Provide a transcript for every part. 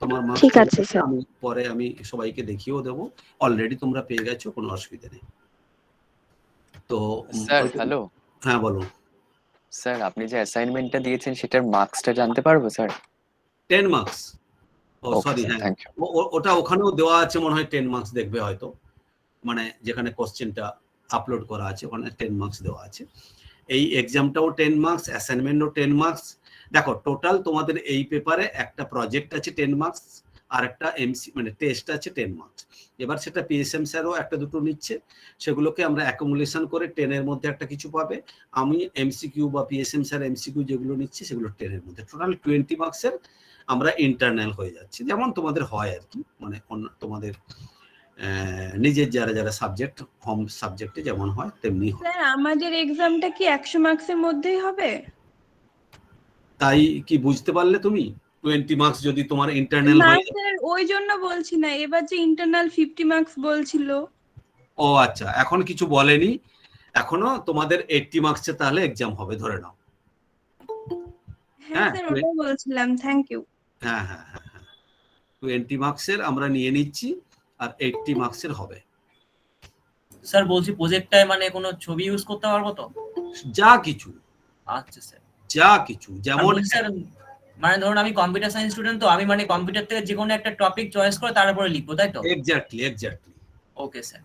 তোমার মার্কস ঠিক আছে স্যার। আমি পরে আমি সবাইকে দেখিয়েও দেবো, অলরেডি তোমরা পেয়ে গেছো, কোনো অসুবিধা নেই। তো স্যার হ্যালো। হ্যাঁ বলুন স্যার আপনি যে অ্যাসাইনমেন্টটা দিয়েছেন সেটার মার্কসটা জানতে পারবো স্যার? 10 মার্কস। ও সরি, হ্যাঁ ওটা ওখানেও দেওয়া আছে মনে হয়, 10 মার্কস দেখবে হয়তো, মানে যেখানে কোশ্চেনটা আপলোড করা আছে ওখানে 10 মার্কস দেওয়া আছে। এই এক্সামটাও 10 মার্কস, অ্যাসাইনমেন্টও 10 মার্কস। দেখো টোটাল তোমাদের এই পেপারে একটা প্রজেক্ট আছে 10 মার্কস, আর একটা এমসি মানে টেস্ট আছে 10 মার্কস। এবার সেটা পিএসএম স্যারও একটা দুটো নিচ্ছে, সেগুলোকে আমরা অ্যাকুমুলেশন করে 10 এর মধ্যে একটা কিছু পাবে। আমি এমসিকিউ বা পিএসএম স্যার এমসিকিউ যেগুলো নিচ্ছি সেগুলো 10 এর মধ্যে, টোটাল 20 মার্কসের আমরা ইন্টারনাল হয়ে যাচ্ছি, যেমন তোমাদের হয় আর কি, মানে তোমাদের নিজের যারা যারা সাবজেক্ট হোম সাবজেক্টে যেমন হয় তেমনি হয়। স্যার আমাদের এক্সামটা কি 100 মার্কসের মধ্যেই হবে? তাই কি বুঝতে পারলে তুমি? 20 মার্কস যদি তোমার ইন্টারনাল না হয়ে যায়। স্যার ওই জন্য বলছি না, এবার যে ইন্টারনাল 50 মার্কস বলছিল। ও আচ্ছা, এখন কিছু বলেনি, এখনো তোমাদের 80 মার্কসে তাহলে এক্সাম হবে ধরে নাও। হ্যাঁ স্যার ওটাই বলছিলাম, থ্যাংক ইউ। হ্যাঁ হ্যাঁ হ্যাঁ হ্যাঁ 20 মার্কসের আমরা নিয়ে নিচ্ছি, আর 80 মার্কসের হবে। স্যার বলছি প্রজেক্টটায় মানে কোনো ছবি ইউজ করতে পারবো তো? যা কিছু। আচ্ছা স্যার। যা কিছু, যেমন স্যার মানে ধরুন আমি কম্পিউটার সায়েন্স স্টুডেন্ট, তো আমি মানে কম্পিউটার থেকে যে কোনো একটা টপিক চয়েস করে তার উপরে লিখবো, তাই তো? এক্স্যাক্টলি। Okay sir.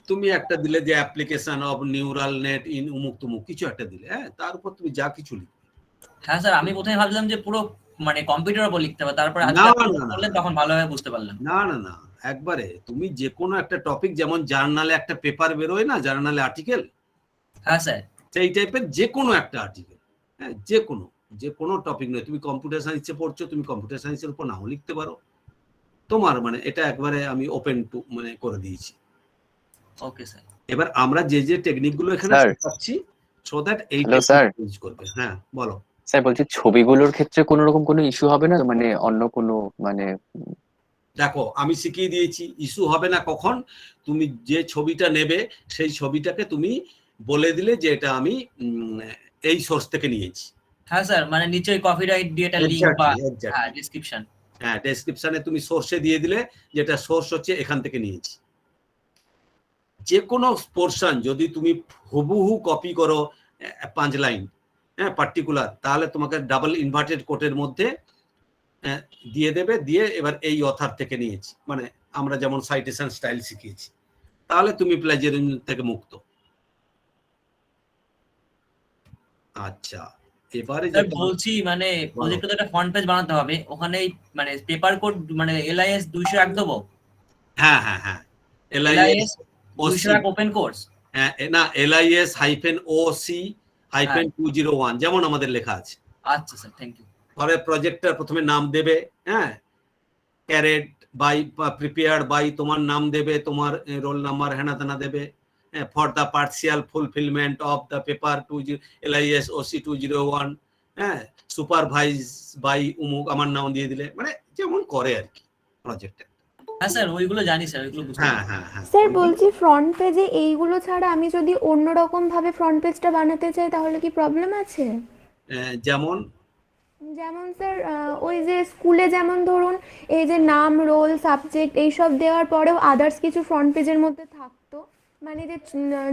তুমি একটা দিলে যে application of neural net in উমুক তুমুক কিছু একটা দিলে, হ্যাঁ তার উপর তুমি যা কিছু লিখবে। হ্যাঁ স্যার আমি প্রথমে ভাবলাম যে পুরো মানে কম্পিউটারের উপর লিখতে হবে, তারপরে বললেন তখন ভালোভাবে বুঝতে পারলাম। না না না, একবারে তুমি যে কোনো একটা টপিক, যেমন জার্নালে একটা পেপার বেরোয় না, জার্নালে আর্টিকেল, হ্যাঁ স্যার সেই টাইপের যে কোনো একটা আর্টিকেল, হ্যাঁ যে কোনো টপিক নয়, তুমি কম্পিউটার সায়েন্সে পড়ছো, তুমি কম্পিউটার সায়েন্সের উপর নাও লিখতে পারো, তোমার মানে এটা একবারে আমি ওপেন টু মানে করে দিয়েছি। Okay sir. এবার আমরা যে যে টেকনিক গুলো এখানে শেখাচ্ছি, সো দ্যাট এই ইউজ করবে। হ্যাঁ বলো স্যার। বলছি ছবিগুলোর ক্ষেত্রে কোনো রকম কোনো ইস্যু হবে না, মানে অন্য কোনো মানে? দেখো আমি শিখিয়ে দিয়েছি, ইস্যু হবে না কখন, তুমি যে ছবিটা নেবে সেই ছবিটাকে তুমি বলে দিলে যে এটা আমি এই সোর্স থেকে নিয়েছি। হ্যাঁ স্যার মানে নিচে কপিরাইট দিয়ে একটা লিংক বা ডেসক্রিপশন, হ্যাঁ ডেসক্রিপশনে তুমি সোর্সে দিয়ে দিলে যেটা সোর্স হচ্ছে এখান থেকে নিয়েছি। যে কোনো পোরশন যদি তুমি হুবহু কপি করো 5 লাইন, হ্যাঁ পার্টিকুলার, তাহলে তোমাকে ডাবল ইনভার্টেড কোটের মধ্যে দিয়ে দেবে, দিয়ে এবার এই অথার থেকে নিয়েছি, মানে আমরা যেমন সাইটেশন স্টাইল শিখিয়েছি, তাহলে তুমি প্লাজিয়ারিজম থেকে মুক্ত। আচ্ছা এবারে বলছি মানে প্রজেক্টে একটা ফ্রন্ট পেজ বানাতে হবে, ওখানে মানে পেপার কোড মানে LIS 200 রাখ দেবো? হ্যাঁ হ্যাঁ হ্যাঁ LIS 200 রাখ ওপেন কোর্স, হ্যাঁ না LIS-OC-201 যেমন আমাদের লেখা আছে। আচ্ছা স্যার থ্যাংক ইউ। পরে প্রজেক্টটার প্রথমে নাম দেবে, হ্যাঁ ক্যারেট বাই প্রিপেয়ার্ড বাই, তোমার নাম দেবে, তোমার রোল নাম্বার হেনা তেনা দেবে, for the partial fulfilment of the paper LIS-OC-201, হ্যাঁ সুপারভাইজ বাই উমুক, আমার নাম দিয়ে দিলে, মানে যেমন করে আর কি প্রজেক্টে। হ্যাঁ স্যার ওইগুলো জানি স্যার, ওইগুলো বুঝতে পারি। হ্যাঁ স্যার বলছি ফ্রন্ট পেজে এইগুলো ছাড়া আমি যদি অন্য রকম ভাবে ফ্রন্ট পেজটা বানাতে চাই তাহলে কি প্রবলেম আছে? যেমন স্যার ওই যে স্কুলে যেমন ধরুন এই যে নাম, রোল, সাবজেক্ট এইসব দেওয়ার পরেও আদার্স কিছু ফ্রন্ট পেজের মধ্যে থাকতো, মানে যে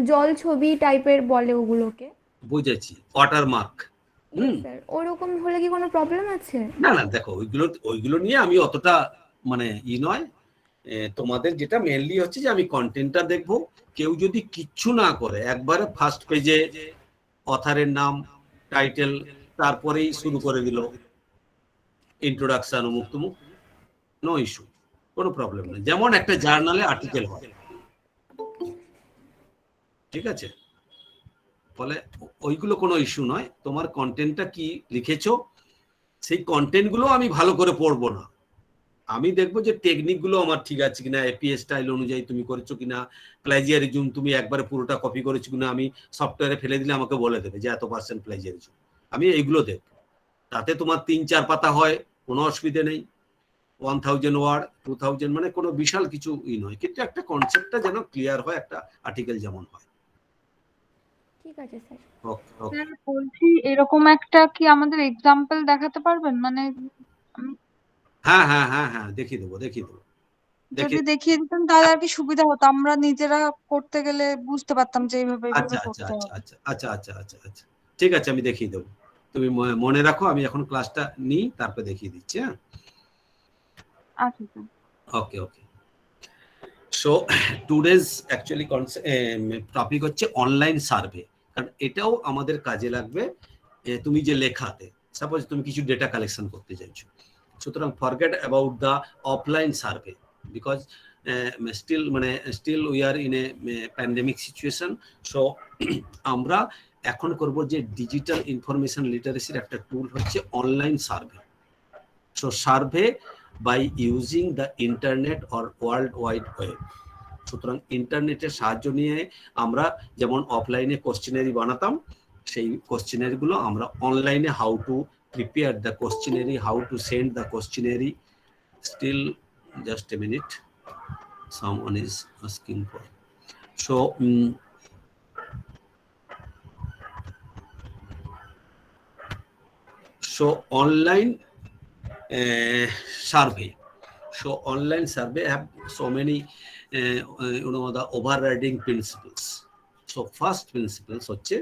জল ছবি টাইপের বলে ওগুলোকে। বুঝেছি, ওয়াটারমার্ক। স্যার ওরকম হলে কি কোনো প্রবলেম আছে? না না দেখো ওইগুলো নিয়ে আমি অতটা মানে নয়, তোমাদের যেটা মেইনলি হচ্ছে যে আমি কন্টেন্টটা দেখবো। কেউ যদি কিচ্ছু না করে একবারে ফার্স্ট পেজে অথারের নাম, টাইটেল, তারপরেই শুরু করে দিল ইন্ট্রোডাকশন অমুক তুমুক, নো ইস্যু, কোনো প্রবলেম নেই, যেমন একটা জার্নালে আর্টিকেল হয়, ঠিক আছে? ফলে ওইগুলো কোনো ইস্যু নয়, তোমার কন্টেন্টটা কি লিখেছো সেই কন্টেন্ট গুলো আমি ভালো করে পড়বো না, আমি দেখবো যে টেকনিক গুলো আমার ঠিক আছে কিনা, এপিএস স্টাইল অনুযায়ী তুমি করেছো কিনা, প্লাজিয়ারিজম তুমি একবারে পুরোটা কপি করেছো কিনা, আমি সফটওয়্যারে ফেলে দিলে আমাকে বলে দেবে যে এত% প্লাজিয়ারিজম, আমি এইগুলো দেখবো। তাতে তোমার 3-4 পাতা হয় কোনো অসুবিধে নেই, 1000 ওয়ার্ড 2000 মানে কোনো বিশাল কিছু নয়, কিন্তু একটা কনসেপ্টটা যেন ক্লিয়ার হয়, একটা আর্টিকেল যেমন হয়। ঠিক আছে স্যার। স্যার বলছি এরকম একটা কি আমাদের এক্সাম্পল দেখাতে পারবেন, মানে আমি হ্যাঁ হ্যাঁ হ্যাঁ হ্যাঁ, দেখিয়ে দেবো যদি দেখিয়ে দিতেন তাহলে আর কি সুবিধা হতো, আমরা নিজেরা করতে গেলে বুঝতে পারতাম যে এইভাবে আচ্ছা এইভাবে আচ্ছা করতে আচ্ছা হবে। আচ্ছা আচ্ছা আচ্ছা আচ্ছা আচ্ছা, ঠিক আছে, আমি দেখিয়ে দেবো। তুমি মনে রাখো, আমি এখন ক্লাসটা নিই, তারপর দেখিয়ে দিচ্ছি। হ্যাঁ, আচ্ছা স্যার। ওকে ওকে। সো টুডেজ অ্যাকচুয়ালি টপিক হচ্ছে অনলাইন সার্ভে, কারণ এটাও আমাদের কাজে লাগবে। তুমি যে লেখাতে, সাপোজ তুমি কিছু ডেটা কালেকশন করতে চাইছো, সুতরাং forget about the offline survey, because still we are in a pandemic situation. So আমরা এখন করব যে ডিজিটাল ইনফরমেশন লিটারেসির একটা টুল হচ্ছে online survey. So survey by using the internet or world wide web. সুতরাং ইন্টারনেটের সাহায্য নিয়ে আমরা যেমন অফলাইনে কোশ্চেনারি বানাতাম, সেই কোশ্চেনারি গুলো আমরা অনলাইনে how to prepare the questionnaire, how to send the questionnaire. Still just a minute, someone is asking for. So online survey. So online survey have so many the overriding principles. So first principles হচ্ছে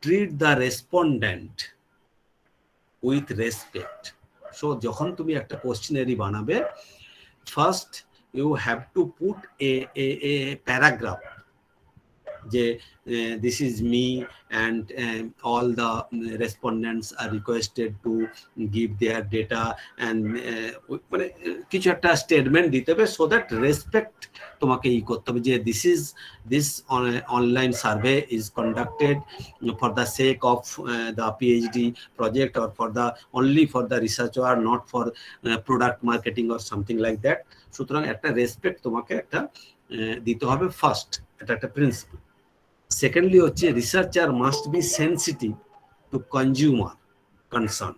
treat the respondent with respect. So যখন তুমি একটা questionnaire বানাবে, first you have to put a paragraph যে this is me and all the respondents are requested to give their data and মানে কিছু একটা statement দিতে হবে, so that respect তোমাকে করতে হবে যে this online survey is conducted for the sake of the PhD project or only for the research or not for product marketing or something like that. সুতরাং একটা রেসপেক্ট তোমাকে একটা দিতে হবে ফার্স্ট, এটা একটা প্রিন্সিপাল। সেকেন্ডলি হচ্ছে researcher must be sensitive two consumer concern.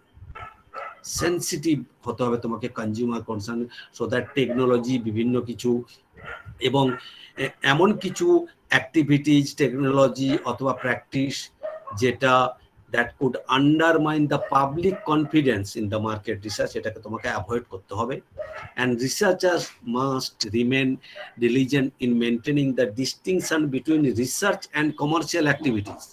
Sensitive হতে হবে তোমাকে consumer concern, so that technology বিভিন্ন কিছু এবং এমন কিছু অ্যাক্টিভিটিজ, টেকনোলজি অথবা প্র্যাকটিস যেটা that could undermine the public confidence in the market research, এটাকে তোমাকে অ্যাভয়েড করতে হবে। and researchers must remain diligent in maintaining the distinction between research and commercial activities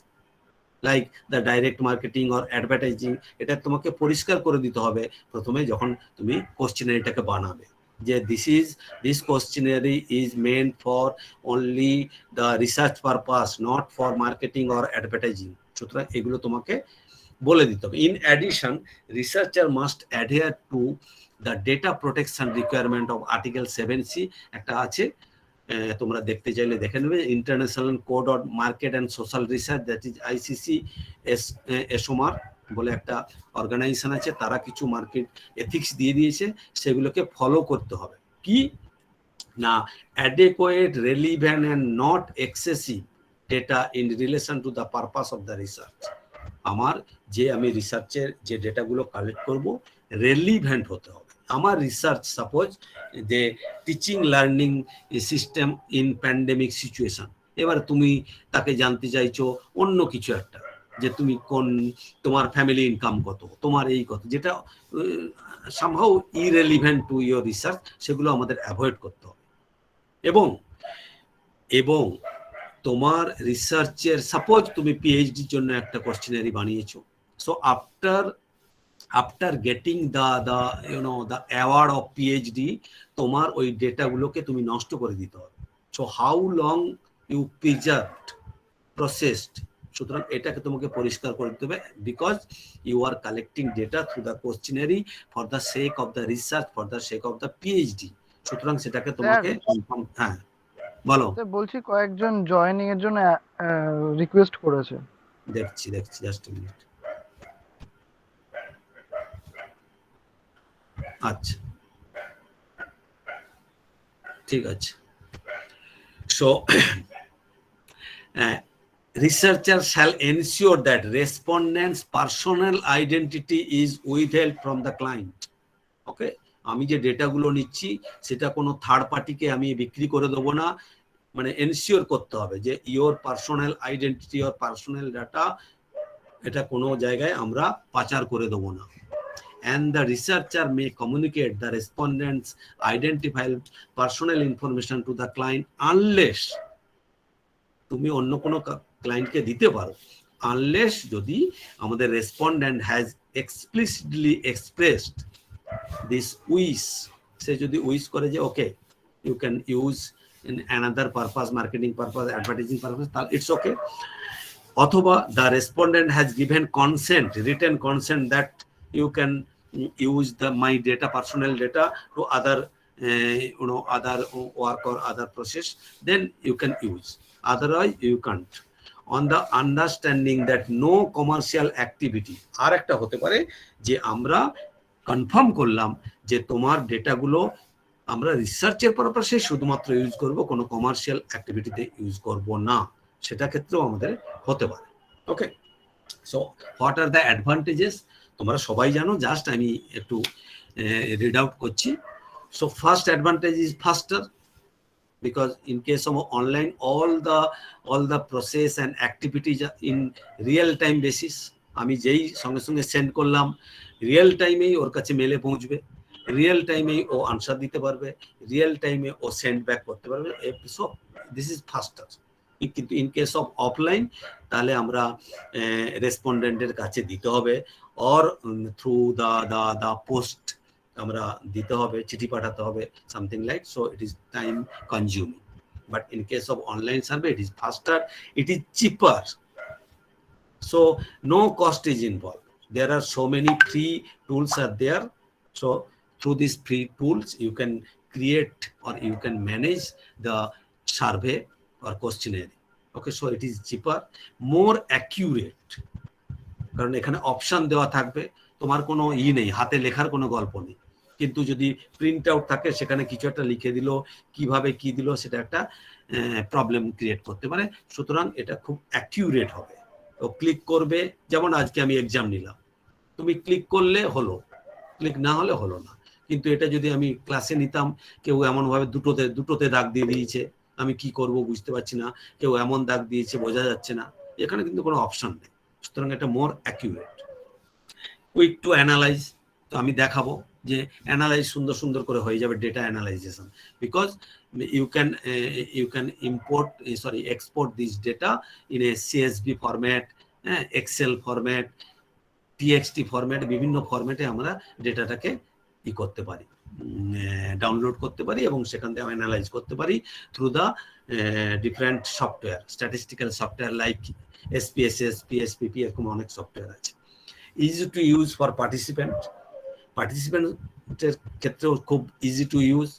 like the direct marketing or advertising. এটা তোমাকে পরিষ্কার করে দিতে হবে প্রথমে যখন তুমি কোশ্চেনারিটাকে বানাবে, যে this questionnaire is meant for only the research purpose, not for marketing or advertising. সুতরাং এগুলো তোমাকে বলে দিতে হবে। In addition, researcher must adhere to the data protection requirement of article 7C একটা আছে, তোমরা দেখতে চাইলে দেখে নেবে, international code on market and social research, that is ICC SOMAR বলে একটা অর্গানাইজেশন আছে, তারা কিছু মার্কেট এথিক্স দিয়ে দিয়েছে, সেগুলোকে ফলো করতে হবে। কি না, অ্যাডেকুয়েট, relevant and not excessive data in relation to the purpose of the research. আমি রিসার্চের যে ডেটাগুলো কালেক্ট করব রেলিভেন্ট হতে হবে। আমার রিসার্চ সাপোজ যে teaching learning system in pandemic situation, এবার তুমি তাকে জানতে চাইছো অন্য কিছু একটা, যে তুমি তোমার ফ্যামিলি ইনকাম কত, তোমার এই কত, যেটা somehow irrelevant to your research, সেগুলো আমাদের অ্যাভয়েড করতে হবে। এবং তোমার রিসার্চের সাপোজ তুমি পিএইচডির জন্য একটা কোশ্চেনারি বানিয়েছো, so after getting the award of PhD, তোমার ওই ডেটাগুলোকে তুমি নষ্ট করে দিতে হবে। So how long you preserved, processed, সুতরাং এটাকে তোমাকে পরিষ্কার করে দিতে হবে, because you are collecting data through the questionnaire for the sake of the research, for the sake of the PhD. সুতরাং সেটাকে তোমাকে, হ্যাঁ বলো। বলছি কয়েকজন জয়েনিং এর জন্য রিকোয়েস্ট করেছে, দেখছি জাস্ট এ মিনিট। আচ্ছা ঠিক আছে। So researcher shall ensure that respondents' personal identity is withheld from the client. ওকে, আমি যে ডেটাগুলো নিচ্ছি সেটা কোনো থার্ড পার্টিকে আমি বিক্রি করে দেবো না, মানে এনশিওর করতে হবে যে your personal identity or personal data এটা কোনো জায়গায় আমরা পাচার করে দেবো না। and the researcher may communicate the respondents identified personal information to the client unless তুমি অন্য কোনো ক্লায়েন্টকে দিতে পারো, unless যদি আমাদের respondent has explicitly expressed this wish, সে যদি উইশ করে যে okay you can use in another purpose, marketing purpose, advertising purpose, তাহলে ইটস ওকে। অথবা the respondent has given consent, written consent that you can use my data, personal data to other other work or other process, then you can use, otherwise you can't, on the understanding that no commercial activity। আর একটা হতে পারে যে আমরা confirm করলাম যে তোমার ডেটাগুলো আমরা রিসার্চের পারপাসে শুধুমাত্র ইউজ করব, কোনো কমার্শিয়াল অ্যাক্টিভিটিতে ইউজ করব না, সেটা ক্ষেত্রেও আমাদের হতে পারে। Okay, so what are the advantages তোমরা সবাই জানো, জাস্ট আমি একটু রিড আউট করছি। So first advantage is faster, because in case of online all the process and activities in real time basis, আমি যেই সঙ্গে সঙ্গে সেন্ড করলাম রিয়েল টাইমেই ওর কাছে মেলে পৌঁছবে, রিয়েল টাইমেই ও আনসার দিতে পারবে, রিয়েল টাইমে ও সেন্ড ব্যাক করতে পারবে, সো দিস ইজ ফাস্টার। কিন্তু ইন কেস অফ অফলাইন তাহলে আমরা রেসপন্ডেন্টের কাছে দিতে হবে, অর থ্রু দ্য পোস্ট আমরা দিতে হবে, চিঠি পাঠাতে হবে, something like, so it is time consuming. But in case of online survey it is ফাস্টার, it is cheaper, so no cost is involved. There are so many free tools are there, so through these free tools you can create or you can manage the survey or questionnaire. Okay, so it is cheaper, more accurate, কারণ এখানে option দেওয়া থাকবে, তোমার কোনো নেই, হাতে লেখার কোনো গল্প নেই, কিন্তু যদি প্রিন্ট আউট থাকে সেখানে কিছু একটা লিখে দিল, কিভাবে কি দিল সেটা একটা প্রবলেম ক্রিয়েট করতে পারে, সুতরাং এটা খুব অ্যাকিউরেট হবে। ও ক্লিক করবে, যেমন আজকে আমি এক্সাম নিলাম, তুমি ক্লিক করলে হলো, ক্লিক না হলে হলো না, কিন্তু এটা যদি আমি ক্লাসে নিতাম, কেউ এমনভাবে দুটোতে দাগ দিয়ে দিয়েছে, আমি কি করব বুঝতে পারছি না, কেউ এমন দাগ দিয়েছে বোঝা যাচ্ছে না, এখানে কিন্তু কোনো অপশন নেই, সুতরাং এটা মোর অ্যাকিউরেট। কুইক টু অ্যানালাইজ, তো আমি দেখাবো যে অ্যানালাইজ সুন্দর সুন্দর করে হয়ে যাবে, data analyzation, because you can export this data in a CSV format, Excel format, TXT format, বিভিন্ন ফরম্যাটে আমরা ডেটাটাকে করতে পারি, ডাউনলোড করতে পারি এবং সেখান থেকে অ্যানালাইজ করতে পারি through the different software, statistical software like SPSS, PSPP, এরকম অনেক সফটওয়্যার আছে। ইজি টু ইউজ ফর পার্টিসিপেন্টের ক্ষেত্রেও খুব easy to use,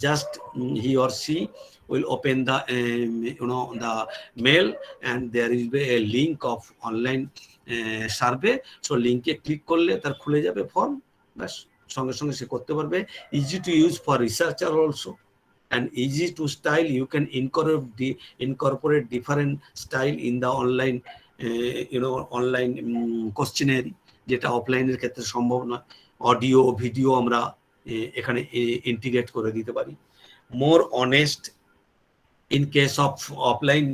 just he or she will open the the mail and there will be a link of online survey, so link e click korle tar khule jabe form, bas songe songe se korte parbe, easy to use for researcher also, and easy to style, you can incorporate different style in the online online questionnaire, যেটা অফলাইনের ক্ষেত্রে সম্ভব নয়, audio video আমরা এখানে integrate করে দিতে পারি। More honest in case of offline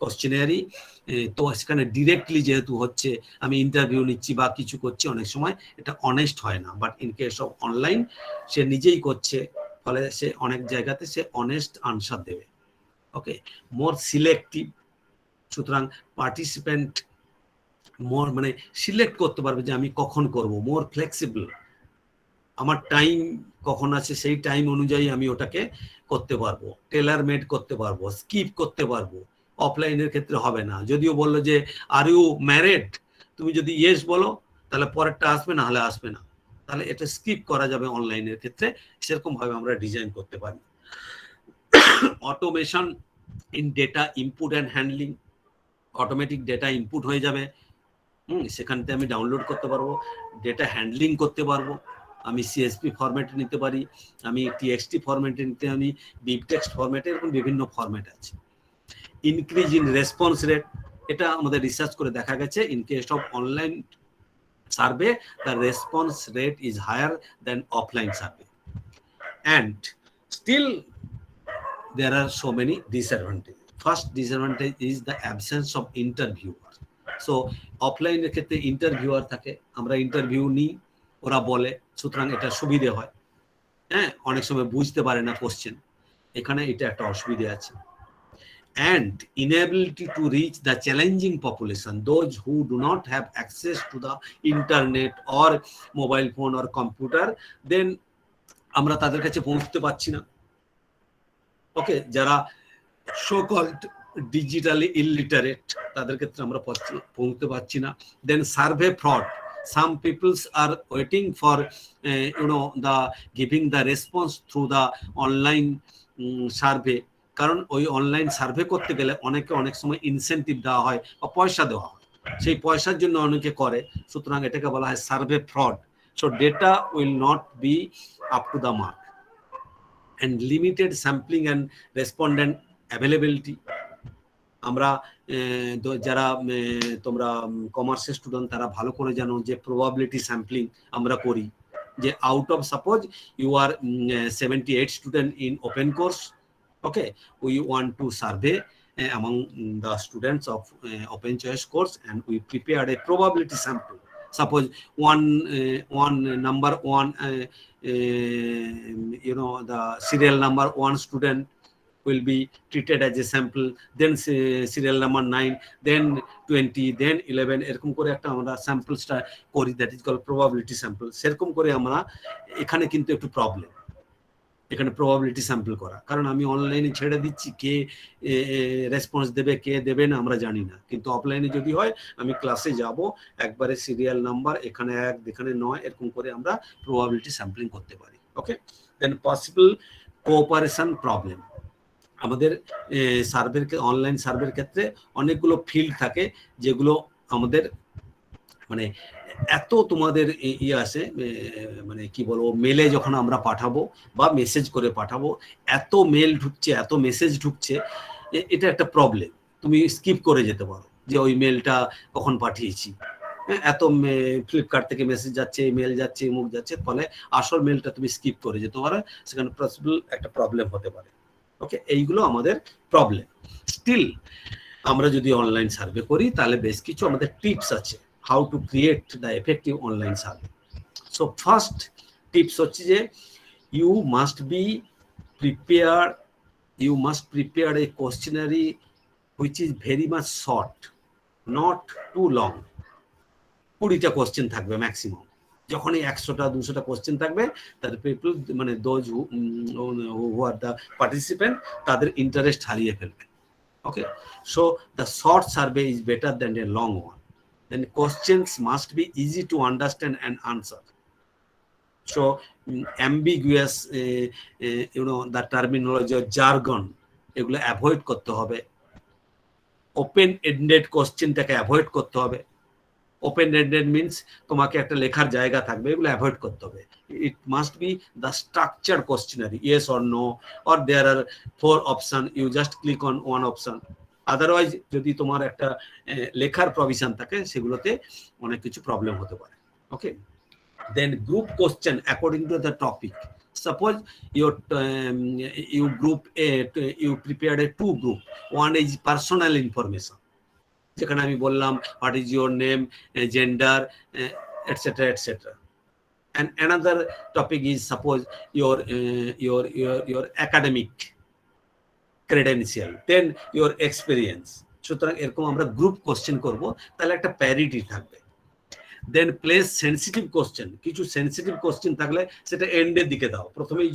questionnaire, তো সেখানে ডিরেক্টলি যেহেতু হচ্ছে আমি ইন্টারভিউ নিচ্ছি বা কিছু করছি, অনেক সময় এটা অনেস্ট হয় না, but in case of online সে নিজেই করছে, ফলে সে অনেক জায়গাতে সে অনেস্ট আনসার দেবে। ওকে, মোর সিলেক্টিভ, সুতরাং পার্টিসিপেন্ট মোর মানে সিলেক্ট করতে পারবে যে আমি কখন করব, মোর ফ্লেক্সিবল, আমার টাইম কখন আছে সেই টাইম অনুযায়ী আমি ওটাকে করতে পারবো, টেলার মেড করতে পারবো, স্কিপ করতে পারবো, অফলাইনের ক্ষেত্রে হবে না। যদিও বললো যে আর ইউ ম্যারিড, তুমি যদি ইয়েস বলো তাহলে পরেরটা আসবে, না হলে আসবে না, তাহলে এটা স্কিপ করা যাবে অনলাইনের ক্ষেত্রে, সেরকম ভাবে আমরা ডিজাইন করতে পারি। Automation in data input and handling, automatic data input হয়ে যাবে, সেখান থেকে আমি ডাউনলোড করতে পারবো, ডেটা হ্যান্ডলিং করতে পারবো, আমি CSV ফরম্যাটে নিতে পারি, আমি TXT ফরম্যাটে নিতে, আমি বিগ টেক্সট ফরম্যাটে, এরকম বিভিন্ন ফরম্যাট আছে। ইনক্রিজ ইন রেসপন্স রেট, এটা আমাদের রিসার্চ করে দেখা গেছে, in case of online survey the response rate is higher than offline survey, and still there are so many disadvantages. First disadvantage is the absence of interviewer. So অফলাইনের ক্ষেত্রে interviewer থাকে, আমরা interview নিই, ওরা বলে, সুতরাং এটা সুবিধে হয়। হ্যাঁ, অনেক সময় বুঝতে পারে না কোশ্চেন, এখানে এটা একটা অসুবিধা আছে। And inability to reach the challenging population, those who do not have access to the internet or mobile phone or computer, then আমরা তাদের কাছে পৌঁছতে পারছি না। ওকে, যারা সো কল্ড ডিজিটালি ইলিটারেট, তাদের ক্ষেত্রে আমরা পৌঁছতে পারছি না। Then survey fraud, some peoples are waiting for the giving the response through the online survey, কারণ ওই অনলাইন সার্ভে করতে গেলে অনেক সময় ইনসেন্টিভ দেওয়া হয় বা পয়সা দেওয়া হয়, সেই পয়সার জন্য অনেকে করে, সুতরাং এটাকে বলা হয় survey fraud. So data will not be up to the mark. And limited sampling and respondent availability, আমরা যারা তোমরা কমার্সের স্টুডেন্ট তারা ভালো করে জানো যে প্রবাবিলিটি স্যাম্পলিং আমরা করি, যে out of suppose you are 78 student in open course, okay, we want to survey among the students of open choice course, and we prepared a probability sample. Suppose one number one, the serial number 1 student will be treated as a sample, then serial number 9, then 20, then 11, এরকম করে একটা আমরা স্যাম্পলসটা করি, that is called probability sample. সেরকম করে আমরা এখানে কিন্তু একটু প্রবলেম, এখানে প্রবাবিলিটি স্যাম্পল করা, কারণ আমি অনলাইনে ছেড়ে দিচ্ছি, কে রেসপন্স দেবে কে দেবে না আমরা জানি না। কিন্তু অফলাইনে যদি হয়, আমি ক্লাসে যাব, একবারে সিরিয়াল নাম্বার এখানে 1 এখানে 9 এরকম করে আমরা প্রবাবিলিটি স্যাম্পলিং করতে পারি। ওকে, দেন পসিবল কোঅপারেশন প্রবলেম, আমাদের সার্ভের অনলাইন সার্ভের ক্ষেত্রে অনেকগুলো ফিল্ড থাকে যেগুলো আমাদের মানে এত তোমাদের আছে, মানে কি বলবো, মেলে যখন আমরা পাঠাবো বা মেসেজ করে পাঠাবো, এত মেল ঢুকছে, এত মেসেজ ঢুকছে, এটা একটা প্রবলেম। তুমি স্কিপ করে যেতে পারো যে ওই মেলটা কখন পাঠিয়েছি, এত ফ্লিপকার্ট থেকে মেসেজ যাচ্ছে, মেল যাচ্ছে, মুখ যাচ্ছে, ফলে আসল মেলটা তুমি স্কিপ করে যেতে পারো, সেখানে পসিবল একটা প্রবলেম হতে পারে। ওকে, এইগুলো আমাদের প্রবলেম। স্টিল আমরা যদি অনলাইন সার্ভে করি তাহলে বেশ কিছু আমাদের টিপস আছে, how to create the effective online survey. So first tips হচ্ছে যে you must prepare a questionnaire which is very much short, not too long. 20টা কোশ্চেন থাকবে ম্যাক্সিমাম। যখনই 100টা 200টা কোশ্চেন থাকবে, তাদের পিপল মানে those who are the participant, তাদের ইন্টারেস্ট হারিয়ে ফেলবে। Okay, so the short survey is better than a long one. Then questions must be easy to understand and answer. So ambiguous, the terminology or jargon, এগুলো avoid করতে হবে। Open ended কোশ্চেনটাকে avoid করতে হবে। Open ended means তোমাকে একটা লেখার জায়গা থাকবে, এগুলো অ্যাভয়েড করতে হবে। It must be the structure questionnaire, yes or no, or there are 4 option, you just click on 1 option. Otherwise যদি তোমার একটা লেখার প্রভিশন থাকে, সেগুলোতে অনেক কিছু প্রবলেম হতে পারে। Okay, then group question according to the topic. Suppose you prepared a 2 group. One is personal information, যেখানে আমি বললাম what is your name, gender, etc. And another topic is suppose your academic credential, then your experience. সুতরাং এরকম আমরা group question করব, তাহলে একটা parity থাকবে। দেন প্লেস সেন্সিটিভ কোশ্চেন, কিছু সেন্সিটিভ কোশ্চেন থাকলে সেটা এন্ডের দিকে দাও। প্রথমেই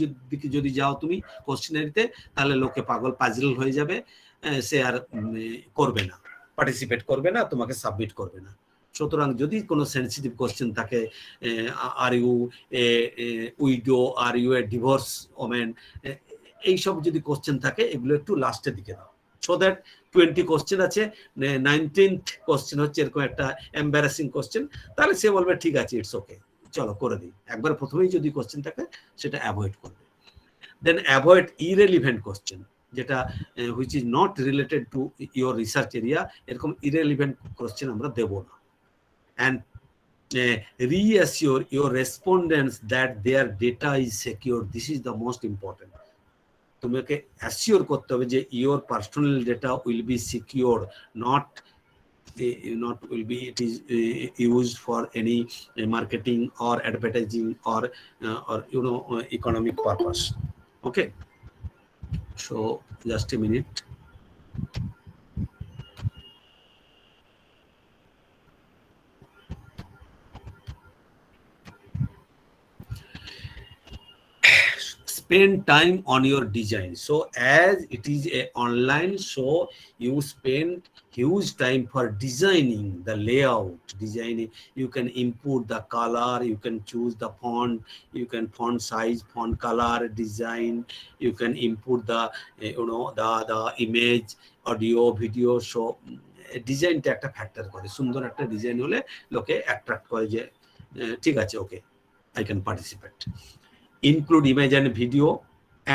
যদি যাও তুমি কোশ্চেনারিতে, তাহলে লোকে পাজল হয়ে যাবে, সে আর করবে না, পার্টিসিপেট করবে না, তোমাকে সাবমিট করবে না। সুতরাং যদি কোনো সেন্সিটিভ কোশ্চেন থাকে, are you a widow, are you a divorce women, এইসব যদি কোশ্চেন থাকে, এগুলো একটু লাস্টের দিকে দাও। সো দ্যাট 20 কোশ্চেন আছে, 19th কোশ্চেন হচ্ছে এরকম একটা এম্বারাসিং কোশ্চেন, তাহলে সে বলবে ঠিক আছে, ইটস ওকে, চলো করে দিই। একবার প্রথমেই যদি কোশ্চেন থাকে, সেটা অ্যাভয়েড করবে। দেন অ্যাভয়েড ইরেলিভেন্ট কোশ্চেন, যেটা which is not related to your research area, এরকম ইরেলিভেন্ট কোশ্চেন আমরা দেব না। And reassure your respondents that their data is secure. This is the most important. তোমাকে অ্যাসিওর করতে হবে যে your personal data will be secure, not not will be it is used for any marketing or advertising or economic purpose. Okay, so just a minute. Spend time on your design. So as it is a online, so you spend huge time for designing the layout, designing. You can input the color, you can choose the font, you can font size, font color, design. You can input the the image, audio, video. So ডিজাইনটা একটা factor করে, সুন্দর একটা design হলে লোকে attract করে যে ঠিক আছে, okay, I can participate. Include image and video,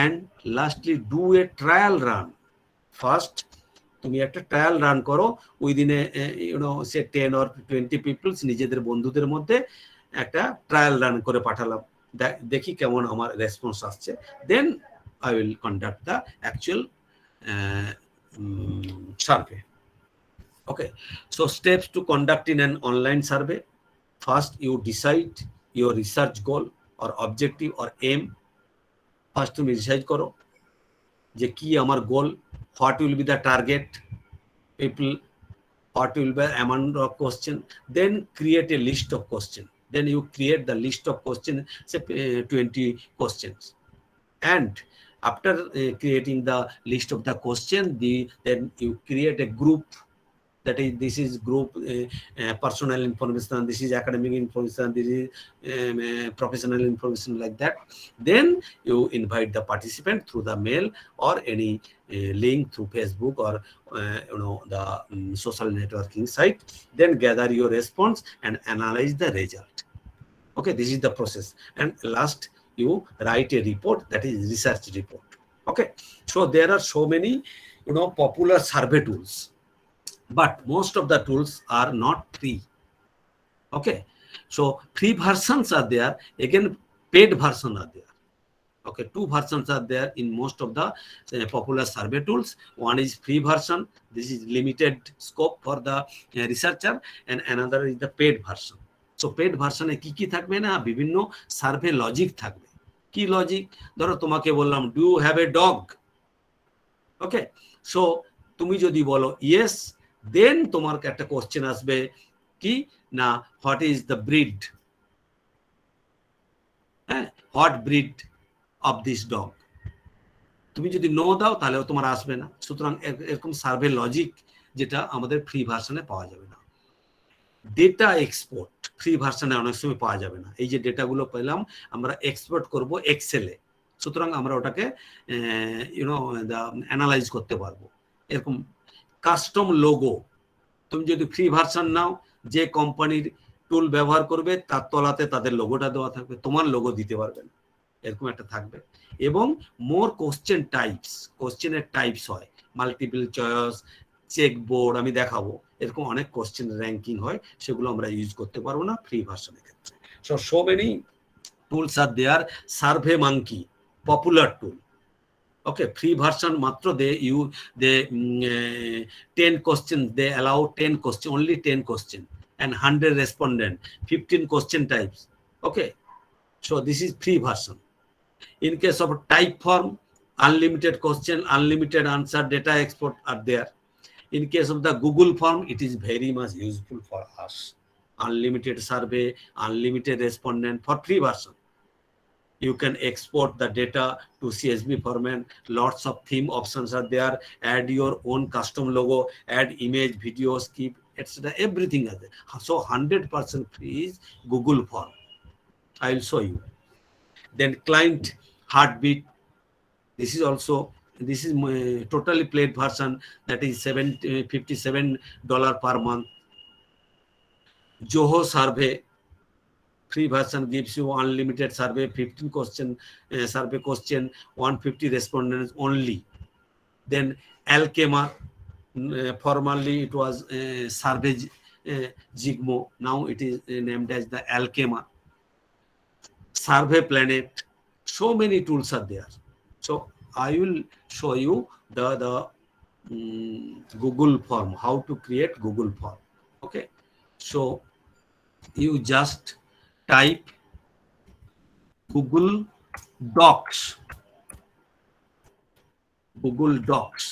and lastly do a trial run. First তুমি একটা ট্রায়াল রান করো উইদিন সে 10 or 20 পিপলস, নিজেদের বন্ধুদের মধ্যে একটা ট্রায়াল রান করে পাঠালাম, দেখি কেমন আমার রেসপন্স আসছে। Then I will conduct the actual survey. Okay, so steps to conducting an online survey. First, you decide your research goal or objective or aim. First তুমি ডিসাইড করো যে কি আমার গোল, what will be the target people, what will be amount of question. Then create a list of questions. Then you create the list of questions, say 20 questions. And after creating the list of the question, then you create a group. That is, this is group personal information, this is academic information, this is professional information, like that. Then you invite the participant through the mail or any link through Facebook or the social networking site. Then gather your response and analyze the result. Okay, this is the process. And last, you write a report, that is research report. Okay, so there are so many popular survey tools, but most of the tools are not free. Okay, so free versions are there, again paid versions are there. Okay, two versions are there in most of the popular survey tools. One is free version, this is limited scope for the researcher, and another is the paid version. So paid version এ কি কি থাকবে না, বিভিন্ন survey logic থাকবে। কি logic? ধরো তোমাকে বললাম, do you have a dog? Okay, so তুমি যদি বলো ইয়েস, দেন তোমার একটা কোশ্চেন আসবে কি না, হোয়াট ইজ দ্য ব্রিড, হ্যাঁ, what breed of this dog. তুমি যদি নো দাও তাহলেও তোমার আসবে না। সুতরাং এরকম সার্ভে লজিক যেটা আমাদের ফ্রি ভার্সনে পাওয়া যাবে না। ডেটা এক্সপোর্ট ফ্রি ভার্সনে অনেক সময় পাওয়া যাবে না। এই যে ডেটাগুলো পেলাম আমরা এক্সপোর্ট করব এক্সেলে, সুতরাং আমরা ওটাকে অ্যানালাইজ করতে পারবো। এরকম কাস্টম লোগো, তুমি যদি ফ্রি ভার্সন নাও, যে কোম্পানির টুল ব্যবহার করবে তার তলাতে তাদের লোগোটা দেওয়া থাকবে, তোমার লোগো দিতে পারবে না, এরকম একটা থাকবে। এবং মোর কোশ্চেন টাইপস, কোশ্চেনের টাইপস হয় মাল্টিপল চয়েস, চেক বোর্ড, আমি দেখাবো, এরকম অনেক কোশ্চেন র্যাঙ্কিং হয়, সেগুলো আমরা ইউজ করতে পারবো না ফ্রি ভার্সনের ক্ষেত্রে। So many tools R there. Survey monkey popular tool. Okay, free version matro they 10 questions, they allow 10 questions, only 10 questions, and 100 respondent, 15 question types. Okay, so this is free version. In case of type form, unlimited question, unlimited answer, data export are there. In case of the Google form, it is very much useful for us. Unlimited survey, unlimited respondent for free version. You can export the data to CSV format, lots of theme options are there, add your own custom logo, add image, video, skip, etc. Everything is there. So 100% free is Google form. I will show you. Then client heartbeat, this is also, this is totally paid version, that is $57 per month. Zoho survey, free version gives you unlimited survey, 15 question survey question, 150 respondents only. Then Alkema, formerly it was survey Zigmo, now it is named as the Alkema. Survey Planet, so many tools are there. So I will show you the Google form, how to create Google form. Okay, so you just type Google Docs. Google Docs.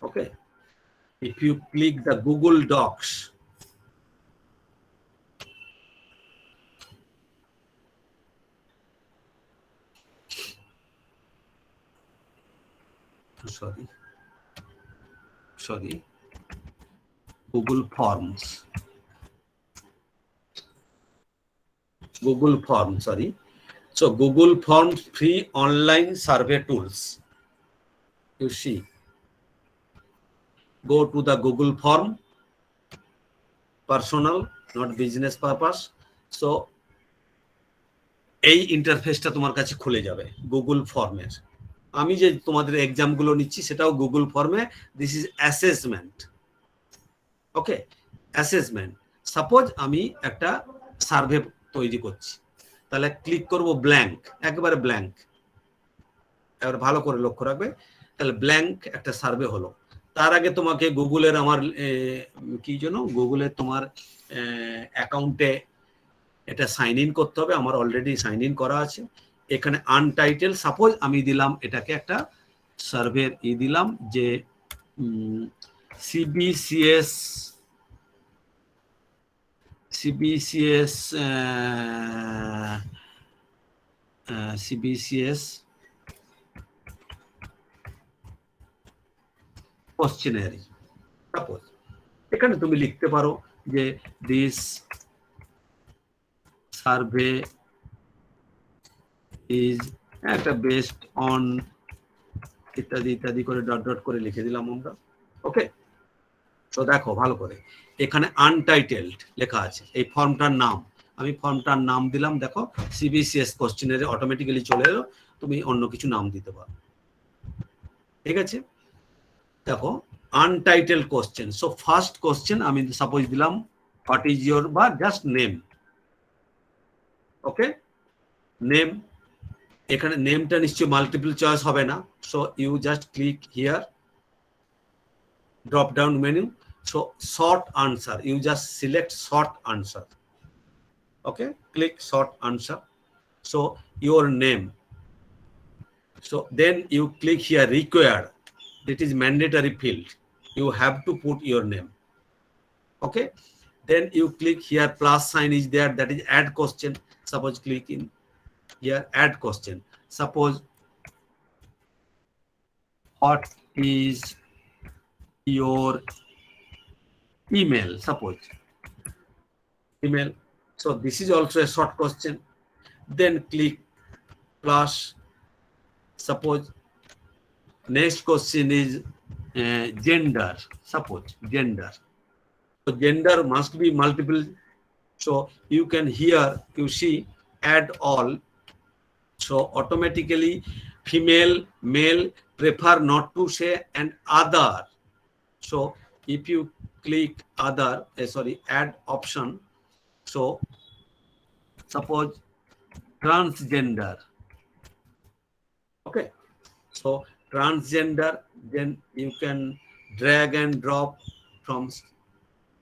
Okay, if you click the Google Docs, sorry, Google Forms. Google Forms, sorry. So Google Forms free online survey tools. You see, go to the Google Form, personal, not business purpose. So এই ইন্টারফেসটা তোমার কাছে খুলে যাবে Google ফর্মের। আমি যে তোমাদের exam গুলো নিচ্ছি সেটাও গুগল ফর্মে। This is assessment. Okay, assessment. Suppose আমি একটা সার্ভে তৈরি করছি, তাহলে ক্লিক করব ব্ল্যাঙ্ক, একবারে ব্ল্যাঙ্ক। এবার ভালো করে লক্ষ্য রাখবে, তাহলে ব্ল্যাঙ্ক একটা সার্ভে হলো। তার আগে তোমাকে গুগলের আমার কি জন্য গুগলের তোমার অ্যাকাউন্টে এটা সাইন ইন করতে হবে। আমার অলরেডি সাইন ইন করা আছে। এখানে আনটাইটেল, সাপোজ আমি দিলাম এটাকে একটা সার্ভে দিলাম যে সিবিসিএস কোশ্চেনারি। সাপোজ এখানে তুমি লিখতে পারো যে দিস সার্ভে ইজ একটা বেসড অন ইত্যাদি ইত্যাদি করে ডট ডট করে লিখে দিলাম আমরা। ওকে, তো দেখো ভালো করে এখানে আনটাইটেলড লেখা আছে। এই ফর্মটার নাম, আমি ফর্মটার নাম দিলাম। দেখো সিবিসিএস কোশ্চেনারি অটোমেটিক্যালি চলে এলো। তুমি অন্য কিছু নাম দিতে পারো। ঠিক আছে, দেখো untitled question. So first question আমি সাপোজ দিলাম হোয়াট ইজ ইয়োর, বা জাস্ট নেম। Okay, name. এখানে নেমটা নিশ্চয়ই মাল্টিপল চয়েস হবে না। So you just click here, drop down menu. So short answer, you just select short answer. Okay, click short answer. So your name. So then you click here required. It is mandatory field. You have to put your name. Okay, then you click here plus sign is there, that is add question. Suppose click in here add question. Suppose what is your email, suppose email. So this is also a short question. Then click plus. Suppose next question is gender. Suppose gender. So gender must be multiple. So you can here you see add all. So automatically female, male, prefer not to say, and other. So if you click other, add option. So suppose transgender. Okay, so transgender, then you can drag and drop from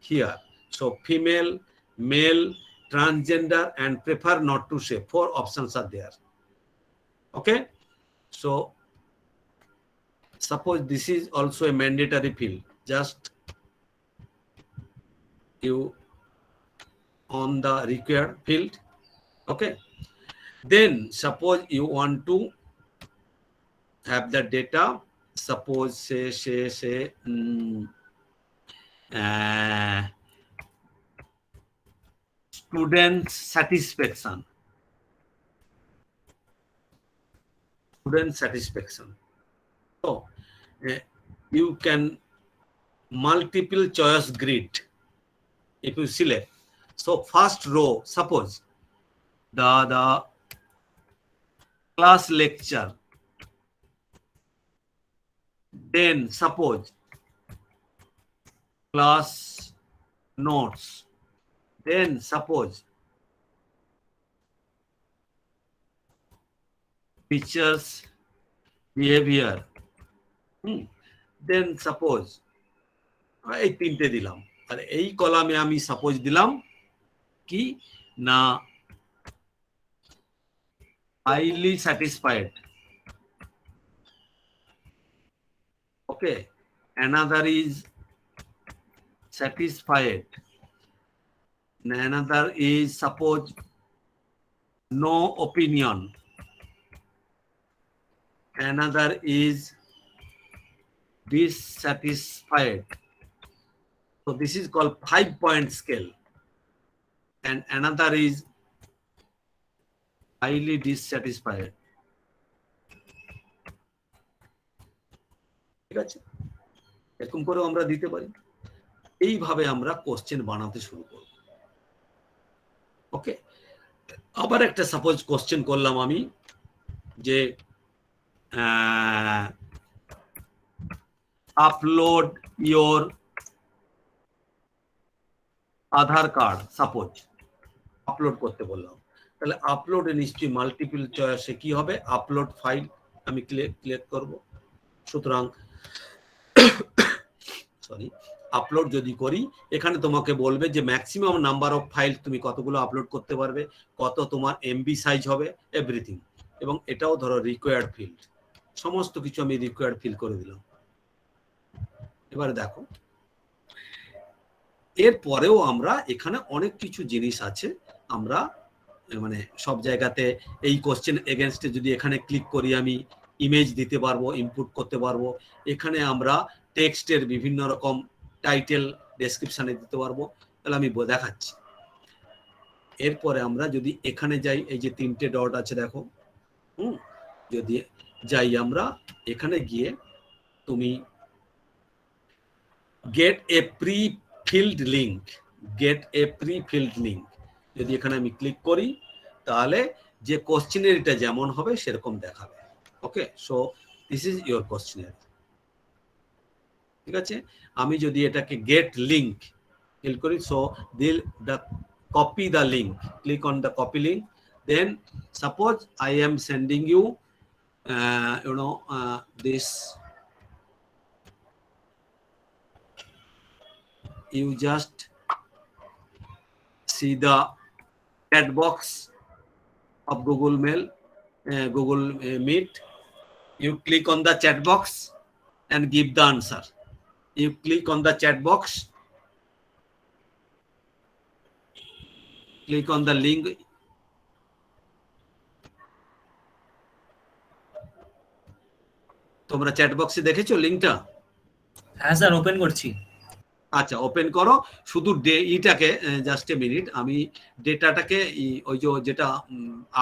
here. So female, male, transgender, and prefer not to say. 4 options are there. Okay, so suppose this is also a mandatory field. Just you on the required field. Okay, then suppose you want to have the data. Suppose say student satisfaction. Student satisfaction. So you can multiple choice grid if you select. So first row, suppose the class lecture. Then suppose class notes. Then suppose teachers behavior. Then suppose এই তিনটে দিলাম। আর এই কলামে আমি suppose দিলাম কি না highly satisfied. Okay, another is satisfied. Another is suppose no opinion. Another is dissatisfied. So this is called 5-point scale. And another is highly dissatisfied. ঠিক আছে, এরকম করে আমরা দিতে পারি। এইভাবে আমরা কোশ্চেন বানাতে শুরু করব। ওকে, আবার একটা সাপোজ কোশ্চেন করলাম আমি যে upload your Aadhaar card, suppose upload করতে বললাম, তাহলে আপলোডে নিশ্চয়ই মাল্টিপল চয়েসে কি হবে, আপলোড ফাইল আমি ক্লিক করব। সুতরাং সরি, আপলোড যদি করি এখানে তোমাকে বলবে যে ম্যাক্সিমাম নাম্বার অফ ফাইল তুমি কতগুলো আপলোড করতে পারবে, কত তোমার এমবি সাইজ হবে, এভরিথিং। এবং এটাও ধরো রিকোয়ার্ড ফিল্ড, সমস্ত কিছু আমি রিকোয়ার্ড ফিল করে দিলাম। এবারে দেখো, এরপরেও আমরা এখানে অনেক কিছু জিনিস আছে, আমরা মানে সব জায়গাতে এই কোশ্চেন এগেনস্টে যদি এখানে ক্লিক করি আমি ইমেজ দিতে পারবো, ইনপুট করতে পারবো। এখানে আমরা টেক্সটের বিভিন্ন রকম টাইটেল ডেসক্রিপশনে দিতে পারবো। তাহলে আমি দেখাচ্ছি। এরপরে আমরা যদি এখানে যাই, এই যে 3টে ডট আছে দেখো, যদি যাই আমরা এখানে গিয়ে তুমি গেট এ প্রি ফিল্ড লিঙ্ক, গেট এ প্রি ফিল্ড লিঙ্ক যদি এখানে আমি ক্লিক করি তাহলে যে কোশ্চেনারিটা যেমন হবে সেরকম দেখাবে। Okay, so this is your questionnaire. ঠিক আছে, আমি যদি এটাকে গেট লিঙ্ক ক্লিক করি, so the copy the link, click on the copy link, then suppose I am sending you this, you just see the chat box of Google Mail, Google Meet. You click on the chat box and give the answer. You click on the chat box, click on the link. তোমরা chat বক্সে দেখেছো লিংকটা? হ্যাঁ sir, open করছি। আচ্ছা, open করো। শুধু ইটাকে just a minute, আমি ডেটাটাকে ওই যেটা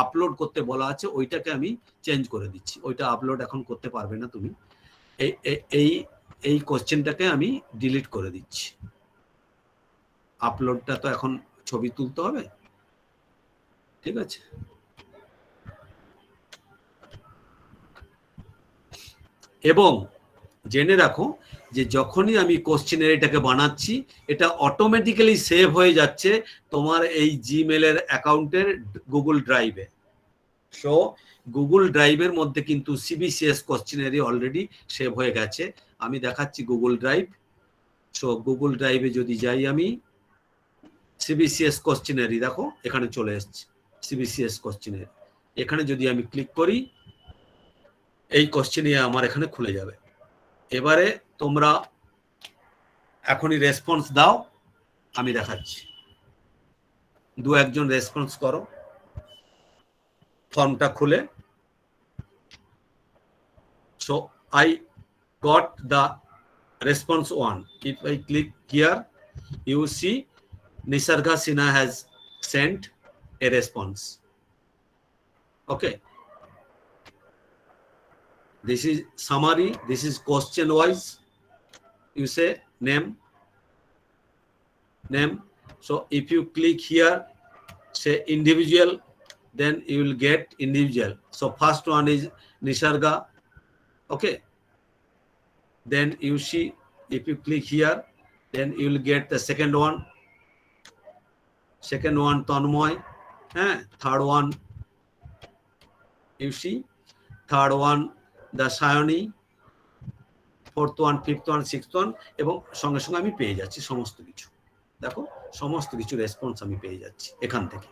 আপলোড করতে বলা আছে ওইটাকে আমি চেঞ্জ করে দিচ্ছি। ওইটা আপলোড এখন করতে পারবে না তুমি। এই কোশ্চেনটাকে আমি ডিলিট করে দিচ্ছি। আপলোডটা তো এখন ছবি তুলতে হবে, ঠিক আছে। এবং জেনে রাখো যে যখনই আমি কোশ্চেনারিটাকে বানাচ্ছি এটা অটোমেটিক্যালি সেভ হয়ে যাচ্ছে তোমার এই জিমেলের অ্যাকাউন্টের গুগল ড্রাইভে। সো গুগল ড্রাইভের মধ্যে কিন্তু সিবিসিএস কোশ্চেনারি অলরেডি সেভ হয়ে গেছে। আমি দেখাচ্ছি গুগল ড্রাইভ। সো গুগল ড্রাইভে যদি যাই আমি, সিবিসিএস কোশ্চেনারি দেখো এখানে চলে এসছে, সিবিসিএস কোশ্চেনারি। এখানে যদি আমি ক্লিক করি এই কোশ্চেনারি আমার এখানে খুলে যাবে। এবারে তোমরা এখনই রেসপন্স দাও, আমি দেখাচ্ছি। 2-1 রেসপন্স করো ফর্মটা খুলে। So I got the response 1. If I click here, you see Nisarga Sinha has sent a response. Okay. This is summary, this is question wise. You say name. So if you click here, say individual, then you will get individual. So first one is Nisarga. Okay. Then you see, if you click here, then you will get the second one. Second one Tanmoy. Third one, you see, third one the Sayoni, fourth one, fifth one, sixth one, এবং সঙ্গে সঙ্গে আমি পেয়ে যাচ্ছি সমস্ত কিছু। দেখো সমস্ত কিছু রেসপন্স আমি পেয়ে যাচ্ছি এখান থেকে।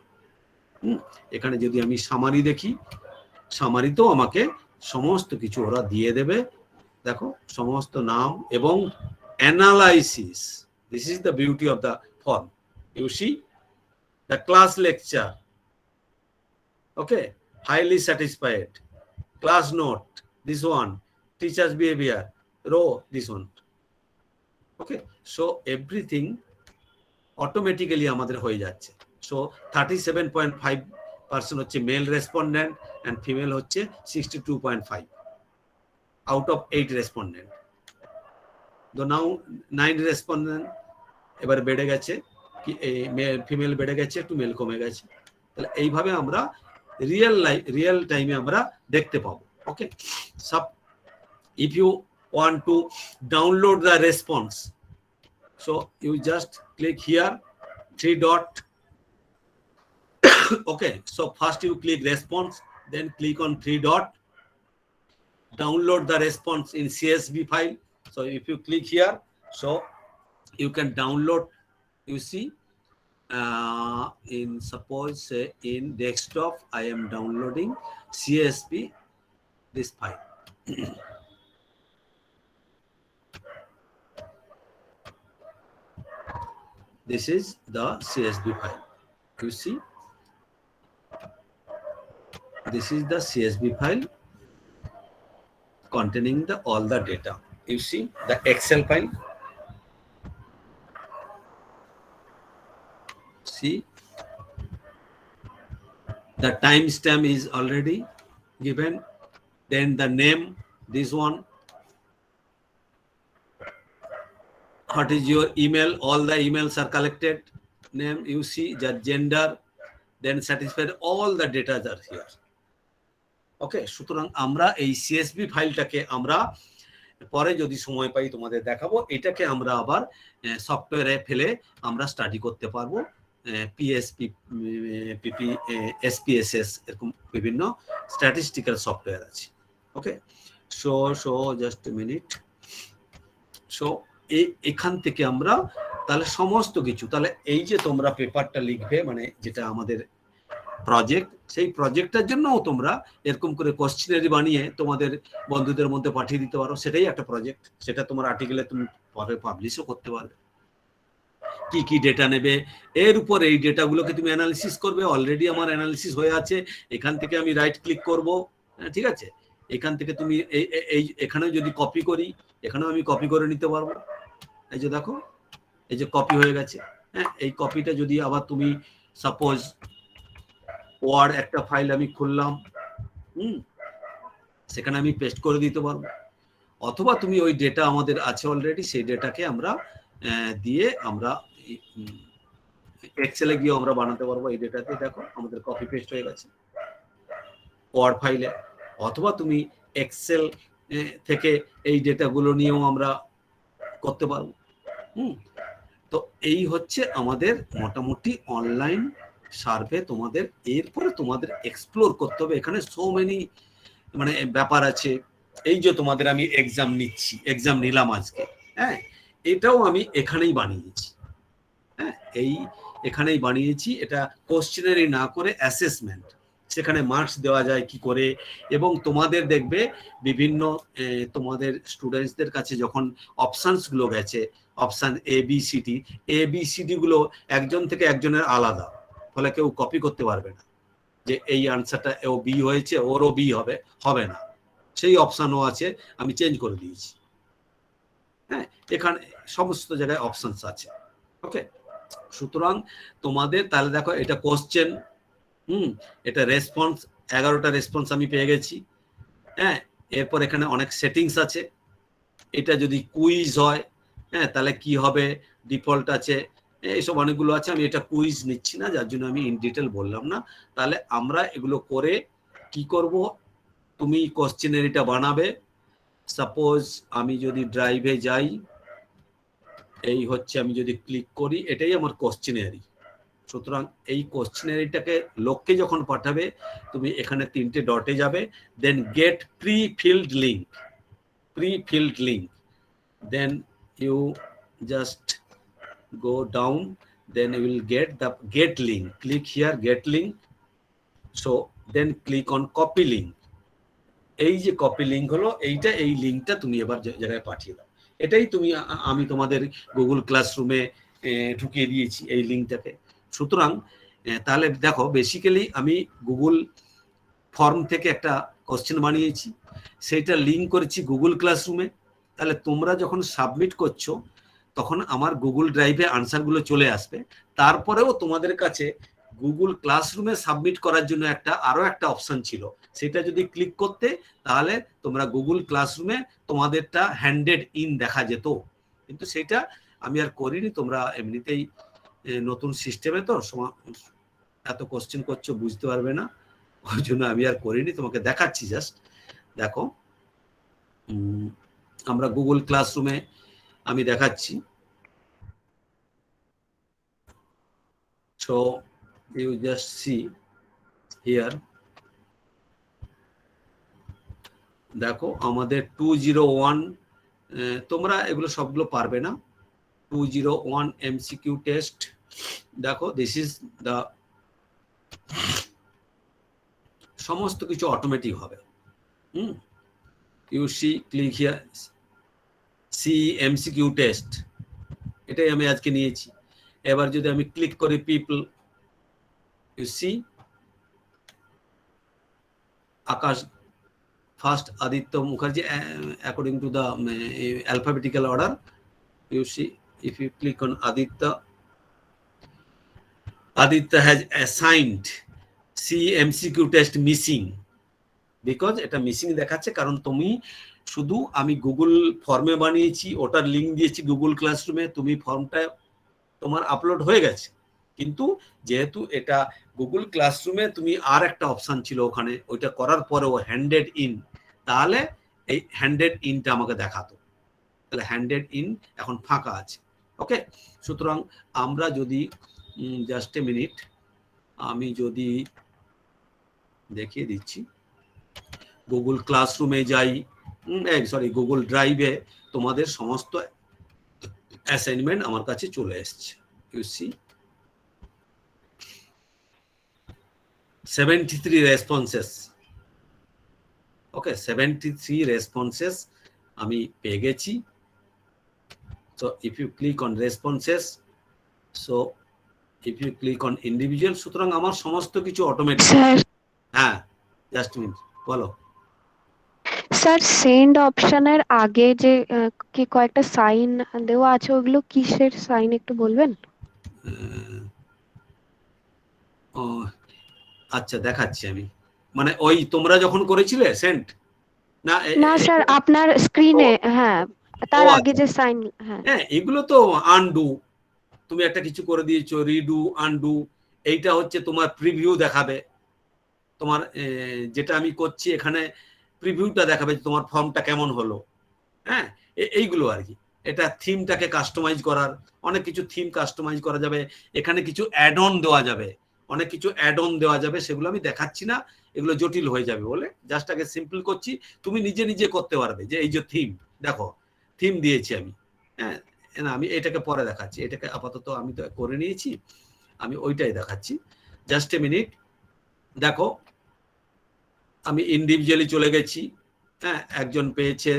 এখানে যদি আমি সামারি দেখি, সামারিতেও আমাকে সমস্ত কিছু ওরা দিয়ে দেবে। দেখো সমস্ত নাম এবং analysis. This is the beauty of the form. You see the class lecture, okay, highly satisfied, class note, this one, teacher's behavior, row, this one, okay, so everything automatically আমাদের হয়ে যাচ্ছে। so 37.5% হচ্ছে মেল রেসপন্ডেন্ট and ফিমেল হচ্ছে 62.5 out of 8 respondent. তো নাও 9 respondent এবার বেড়ে গেছে, কি ফিমেল বেড়ে গেছে, একটু মেল কমে গেছে। তাহলে এইভাবে আমরা রিয়েল টাইমে আমরা দেখতে পাবো। ওকে, সব if you want to download the response, so you just click here 3 dot. Okay, so first you click response, then click on 3 dot, download the response in CSV file. So if you click here, so you can download, you see, in suppose in desktop I am downloading CSV, this file. This is the CSV file. You see, this is the CSV file containing the all the data. You see the Excel file. See, the timestamp is already given, then the name, this one, what is your email, all the emails are collected, name, you see the gender, then satisfied, all the data are here. ওকে, সুতরাং আমরা এই CSV ফাইলটাকে আমরা পরে যদি সময় পাই তোমাদের দেখাবো। এটাকে আমরা আবার সফটওয়্যারে ফেলে আমরা স্টাডি করতে পারবো। PSP, PP, SPSS এরকম বিভিন্ন স্ট্যাটিস্টিক্যাল সফটওয়্যার আছে। Okay, so just a minute. So এখান থেকে আমরা তাহলে সমস্ত কিছু, তাহলে এই যে তোমরা পেপারটা লিখবে, মানে যেটা আমাদের প্রজেক্ট, সেই প্রজেক্টটার জন্যও তোমরা এরকম করে কোশ্চেনারি বানিয়ে তোমাদের বন্ধুদের মধ্যে পাঠিয়ে দিতে পারো। সেটাই একটা প্রজেক্ট, সেটা তোমার আর্টিকেলে তুমি পরে পাবলিশও করতে পারবে। কি কি ডেটা নেবে, এর উপর এই ডেটাগুলোকে তুমি অ্যানালিসিস করবে। অলরেডি আমার অ্যানালিসিস হয়ে আছে, এখান থেকে আমি রাইট ক্লিক করব, ঠিক আছে। এখান থেকে তুমি এই এখানেও যদি কপি করি, এখানেও আমি কপি করে নিতে পারবো। এই যে দেখো, এই যে কপি হয়ে গেছে। হ্যাঁ, এই কপিটা যদি আবার তুমি সাপোজ ওয়ার্ড একটা ফাইল আমি খুললাম, সেখানে আমি পেস্ট করে দিতে পারবো। অথবা তুমি ওই ডেটা আমাদের আছে অলরেডি, সেই ডেটাকে আমরা দিয়ে আমরা এক্সেলে গিয়ে আমরা বানাতে পারবো। এই ডেটাতে দেখো আমাদের কপি পেস্ট হয়ে গেছে ওয়ার্ড ফাইলে। অথবা তুমি এক্সেল থেকে এই ডেটাগুলো নিয়েও আমরা করতে পারবো। তো এই হচ্ছে আমাদের মোটামুটি অনলাইন সার্ভে। তোমাদের এরপরে তোমাদের এক্সপ্লোর করতে হবে। এখানে সো মেনি মানে ব্যাপার আছে। এই যে তোমাদের আমি এক্সাম নিলাম আজকে, হ্যাঁ, এটাও আমি এখানেই বানিয়েছি। হ্যাঁ, এখানেই বানিয়েছি। এটা কোশ্চেনারি না করে অ্যাসেসমেন্ট, সেখানে মার্কস দেওয়া যায় কি করে। এবং তোমাদের দেখবে বিভিন্ন তোমাদের স্টুডেন্টসদের কাছে যখন অপশানসগুলো গেছে, অপশান ABCD গুলো একজন থেকে একজনের আলাদা, ফলে কেউ কপি করতে পারবে না যে এই আনসারটা ও বি হয়েছে, ওরও বি হবে না। সেই অপশানও আছে, আমি চেঞ্জ করে দিয়েছি। হ্যাঁ, এখানে সমস্ত জায়গায় অপশানস আছে। ওকে, সুতরাং তোমাদের তাহলে দেখো এটা কোশ্চেন, এটা রেসপন্স, 11টা রেসপন্স আমি পেয়ে গেছি। হ্যাঁ, এরপর এখানে অনেক সেটিংস আছে। এটা যদি কুইজ হয়, হ্যাঁ, তাহলে কি হবে, ডিফল্ট আছে, এইসব অনেকগুলো আছে। আমি এটা কুইজ নিচ্ছি না, যার জন্য আমি ইন ডিটেল বললাম না। তাহলে আমরা এগুলো করে কি করব, তুমি কোশ্চেনারিটা বানাবে। সাপোজ আমি যদি ড্রাইভে যাই, এই হচ্ছে আমি যদি ক্লিক করি, এটাই আমার কোশ্চেনারি। সুতরাং এই কোশ্চেনারিটাকে লোককে যখন পাঠাবে, তুমি এখানে 3টে ডটে যাবে, then get pre filled link, then you just go down, then you will get the get link. Click here, get link. So then click on copy link. এই যে কপি লিংক হলো, এইটা এই লিংকটা তুমি এবার জায়গায় পাঠিয়ে দাও। এটাই তুমি আমি তোমাদের গুগল ক্লাসরুমে ঢুকিয়ে দিয়েছি এই লিংকটাকে। সুতরাং তাহলে দেখো বেসিক্যালি আমি গুগল ফর্ম থেকে একটা কোশ্চেন বানিয়েছি, সেইটা লিংক করেছি গুগল ক্লাসরুমে। তাহলে তোমরা যখন সাবমিট করছো তখন আমার গুগল ড্রাইভে আনসারগুলো চলে আসবে। তারপরেও তোমাদের কাছে গুগল ক্লাসরুমে সাবমিট করার জন্য আরো একটা অপশন ছিল, সেটা যদি ক্লিক করতে তাহলে তোমরা গুগল ক্লাসরুমে তোমাদেরটা হ্যান্ডেড ইন দেখা যেত, কিন্তু সেটা আমি আর করিনি। তোমরা এমনিতেই নতুন সিস্টেমে তো এত কোশ্চেন করছো, বুঝতে পারবে না, ওই জন্য আমি আর করিনি। তোমাকে দেখাচ্ছি, জাস্ট দেখো আমরা গুগল ক্লাসরুমে আমি দেখাচ্ছি। So you just see here, দেখো আমাদের 201, তোমরা এগুলো সবগুলো পারবে না। 201 MCQ টেস্ট, দেখো দিস ইজ দ্য সমস্ত কিছু অটোমেটিক হবে। You see, click here, see MCQ test, এটাই আমি আজকে নিয়েছি। এবার যদি আমি ক্লিক করি people, you see Akash first Aditya Mukherjee according to the alphabetical order. You see, if you click on Aditya has assigned C MCQ test missing, because এটা missing দেখাচ্ছে কারণ তুমি শুধু আমি গুগল ফর্মে বানিয়েছি, ওটার লিংক দিয়েছি গুগল ক্লাসরুমে, তুমি ফর্মটা তোমার আপলোড হয়ে গেছে, কিন্তু যেহেতু এটা গুগল ক্লাসরুমে তুমি আর একটা অপশন ছিল ওখানে, ওইটা করার পরেও হ্যান্ডেড ইন, তাহলে এই হ্যান্ডেড ইনটা আমাকে দেখাতো। তাহলে হ্যান্ডেড ইন এখন ফাঁকা আছে। ওকে, সুতরাং আমরা যদি জাস্ট এ মিনিট, আমি যদি দেখিয়ে দিচ্ছি, গুগল ক্লাসরুমে যাই, সরি গুগল ড্রাইভে তোমাদের সমস্ত অ্যাসাইনমেন্ট আমার কাছে চলে এসছে। You see 73 responses. Okay, 73 responses আমি পেয়ে গেছি। So if you click on responses, so if you click on individual, সুতরাং আমার সমস্ত কিছু অটোমেটিক। হ্যাঁ, জাস্ট মিনিট, বলো। স্যার সেন্ড অপশনের আগে যে কি কয়েকটা সাইন দেওয়া আছে, ওগুলো কিসের সাইন একটু বলবেন? ও আচ্ছা, দেখাচ্ছি আমি। মানে ওই তোমরা যখন করেছিলে সেন্ড, না না স্যার আপনার স্ক্রিনে, হ্যাঁ তার আগে যে সাইন, হ্যাঁ এগুলো তো আনডু, তুমি একটা কিছু করে দিয়েছো, রিডু, আনডু, এইটা হচ্ছে তোমার প্রিভিউ দেখাবে। তোমার যেটা আমি করছি এখানে প্রিভিউটা দেখাবে তোমার ফর্মটা কেমন হলো। হ্যাঁ, এইগুলো আর কি। এটা থিমটাকে কাস্টমাইজ করার, অনেক কিছু থিম কাস্টমাইজ করা যাবে, এখানে কিছু অ্যাড অন দেওয়া যাবে, অনেক কিছু অ্যাড অন দেওয়া যাবে, সেগুলো আমি দেখাচ্ছি না, এগুলো জটিল হয়ে যাবে বলে জাস্ট আগে সিম্পল করছি। তুমি নিজে নিজে করতে পারবে। যে এই যে থিম, দেখো থিম দিয়েছি আমি, হ্যাঁ না আমি এটাকে পরে দেখাচ্ছি, এটাকে আপাতত আমি তো করে নিয়েছি, আমি ওইটাই দেখাচ্ছি। জাস্ট এ মিনিট, দেখো আমি ইন্ডিভিজুয়ালি চলে গেছি। হ্যাঁ, একজন পেয়েছে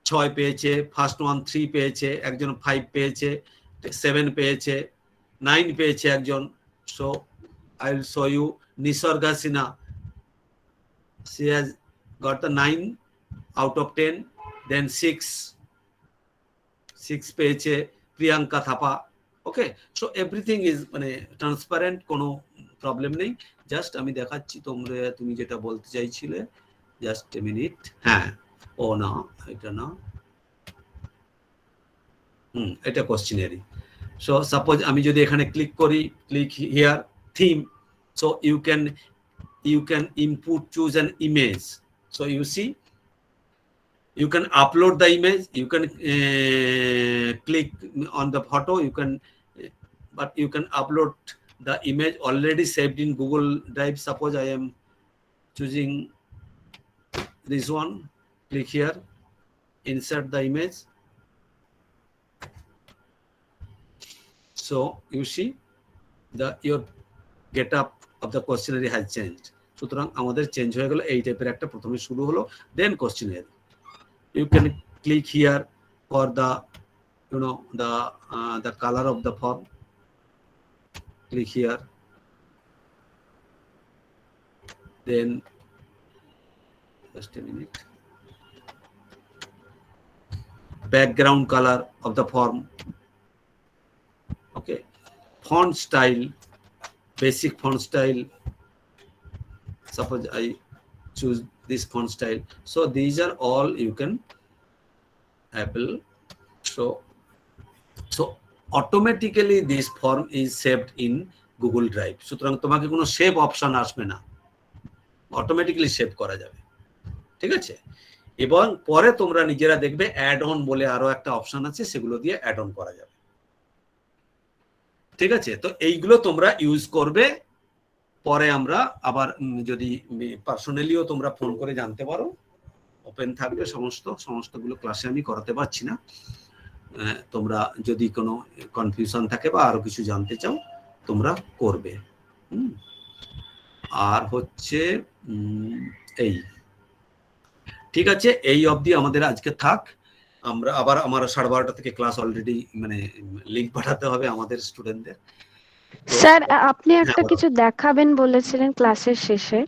6 পেয়েছে, ফার্স্ট ওয়ান 3 পেয়েছে, একজন 5 পেয়েছে, 7 পেয়েছে, 9 পেয়েছে একজন। So I will show you Nisarga Sinha, she has got the 9 out of 10, then 6 পেয়েছে প্রিয়াঙ্কা থাপা। ওকে, সো এভরিথিং ইজ মানে ট্রান্সপারেন্ট, কোনো প্রবলেম নেই। জাস্ট আমি দেখাচ্ছি তুমি যেটা বলতে চাইছিলে, জাস্ট এ মিনিট। হ্যাঁ, ও না এটা না, এটা কোশ্চেনারি। সো সাপোজ আমি যদি এখানে ক্লিক করি, click here theme, so you can input, choose an image. So you see, you can upload the image, you can click on the photo, but you can upload the image already saved in Google Drive. Suppose I am choosing this one, click here, insert the image. So you see your get up of the questionnaire has changed. সুতরাং আমাদের change হয়ে গেল এই টাইপের একটা প্রথমে শুরু হলো, দেন questionnaire. You can click here for the the color of the form. Click here, then just a minute, background color of the form. Okay, font style, basic font style. Suppose I choose this font style. So these are all you can Apple. So automatically this form is saved in Google Drive. সুতরাং তোমাকে কোনো save option আসবে না, automatically save করা যাবে। ঠিক আছে, এবং পরে তোমরা নিজেরা দেখবে অ্যাড অন বলে আরো একটা অপশন আছে, সেগুলো দিয়ে অ্যাড অন করা যাবে। ঠিক আছে, তো এইগুলো তোমরা ইউজ করবে। পরে আমরা আবার যদি পার্সোনালিও তোমরা ফোন করে জানতে পারো, ওপেন থাকবে সমস্তগুলো ক্লাসে আমি করাতে পারছি না। তোমরা যদি কোনো কনফিউশন থাকে বা আরো কিছু জানতে চাও তোমরা করবে। আর হচ্ছে এই, ঠিক আছে, এই অবধি আমাদের আজকে থাক। আমরা আবার আমার 12:30 থেকে ক্লাস অলরেডি, মানে লিংক পাঠাতে হবে আমাদের স্টুডেন্টদের। স্যার আপনি একটা কিছু দেখাবেন বলেছিলেন ক্লাসের শেষে,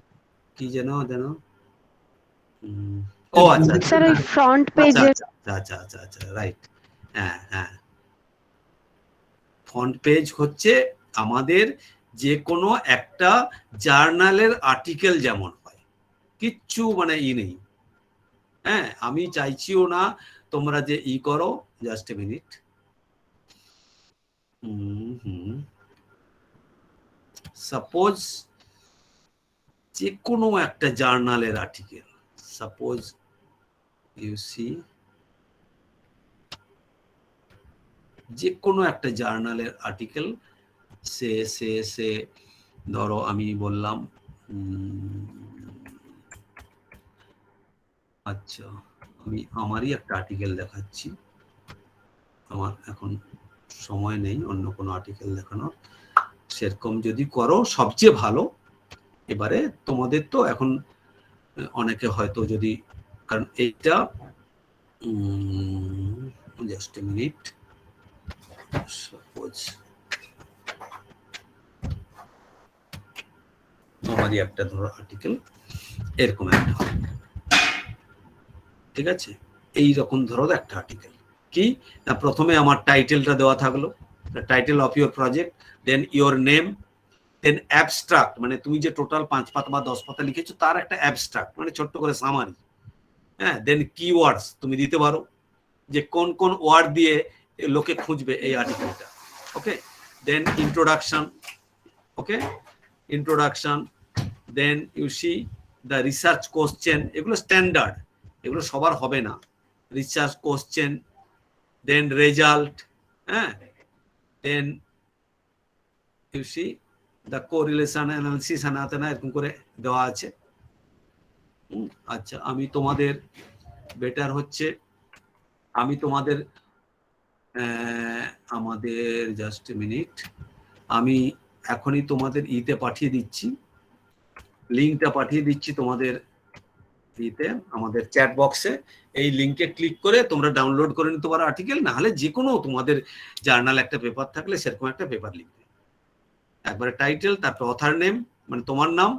কি যেন ও আচ্ছা স্যার ওই ফ্রন্ট পেজে। আচ্ছা রাইট, হ্যাঁ ফ্রন্ট পেজ হচ্ছে আমাদের যে কোনো একটা জার্নালের আর্টিকেল যেমন হয়, কিচ্ছু মানে নেই। হ্যাঁ, আমি চাইছিও না তোমরা যে করো। Just a minute. সাপোজ যে কোনো একটা জার্নালের আর্টিকেল, সাপোজ ইউ সি যে কোনো একটা জার্নালের আর্টিকেল, সে ধরো আমি বললাম, আচ্ছা আমি আমারই একটা আর্টিকেল দেখাচ্ছি, আমার এখন সময় নেই অন্য কোনো আর্টিকেল দেখানোর। সেরকম যদি করো সবচেয়ে ভালো। এবারে তোমাদের তো এখন অনেকে হয়তো যদি, কারণ এইটা জাস্ট এ মিনিট, সাপোজ আমারই একটা ধরো আর্টিকেল এরকম একটা, ঠিক আছে, এই রকম ধরো একটা আর্টিকেল। কি না, প্রথমে আমার টাইটেলটা দেওয়া থাকলো, title of your project, then your name, then abstract, মানে তুমি যে টোটাল 5 পাতা বা 10 পাতা লিখেছো তার একটা অ্যাবস্ট্রাক্ট, মানে ছোট্ট করে সামারি। হ্যাঁ, দেন কিওয়ার্ডস তুমি দিতে পারো, যে কোন কোন ওয়ার্ড দিয়ে লোকে খুঁজবে এই আর্টিকেলটা। Okay, then introduction. Okay, introduction, then you see the research question, এগুলো স্ট্যান্ডার্ড, এগুলো সবার হবে না। রিসার্চ কোশ্চেন, দেন রেজাল্ট, হ্যাঁ, then you see the correlation analysis, না এরকম করে দেওয়া আছে। আচ্ছা, আমি তোমাদের বেটার হচ্ছে আমি তোমাদের আমাদের জাস্ট মিনিট, আমি এখনই তোমাদের ইতে পাঠিয়ে দিচ্ছি, লিঙ্কটা পাঠিয়ে দিচ্ছি তোমাদের ইতে, আমাদের চ্যাট বক্সে। এই লিঙ্কে ক্লিক করে তোমরা ডাউনলোড করে নিতে পারো আর্টিকেল, না হলে যে কোনো তোমাদের জার্নাল একটা পেপার থাকলে সেরকম একটা পেপার লিখবে, একবারে টাইটেল, তারপর অথার নেম, মানে তোমার নাম,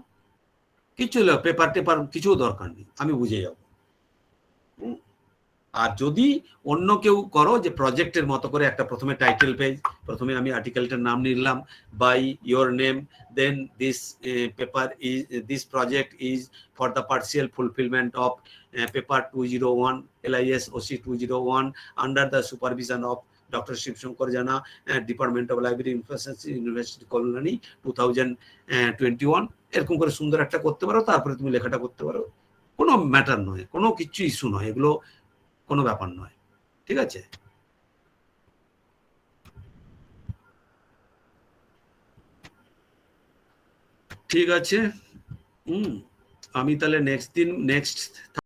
কিছু পেপার কিছু দরকার নেই, আমি বুঝে যাব। আর যদি অন্য কেউ করো যে প্রজেক্টের মতো করে একটা প্রথমে টাইটেল পেজ, প্রথমে আমি আর্টিকেলটার নাম নিলাম, by your name, then this paper is, this project is for the partial fulfilment of paper 201 LIS OC 201 under the supervision of doctor Shibshankar Jana, department of library infrastructure, university Kalyani 2021, এরকম করে সুন্দর একটা করতে পারো। তারপরে তুমি লেখাটা করতে পারো, কোনো ম্যাটার নয়, কোনো কিছু ইস্যু নয়, এগুলো কোনো ব্যাপার নয়। ঠিক আছে, ঠিক আছে। আমি তাহলে নেক্সট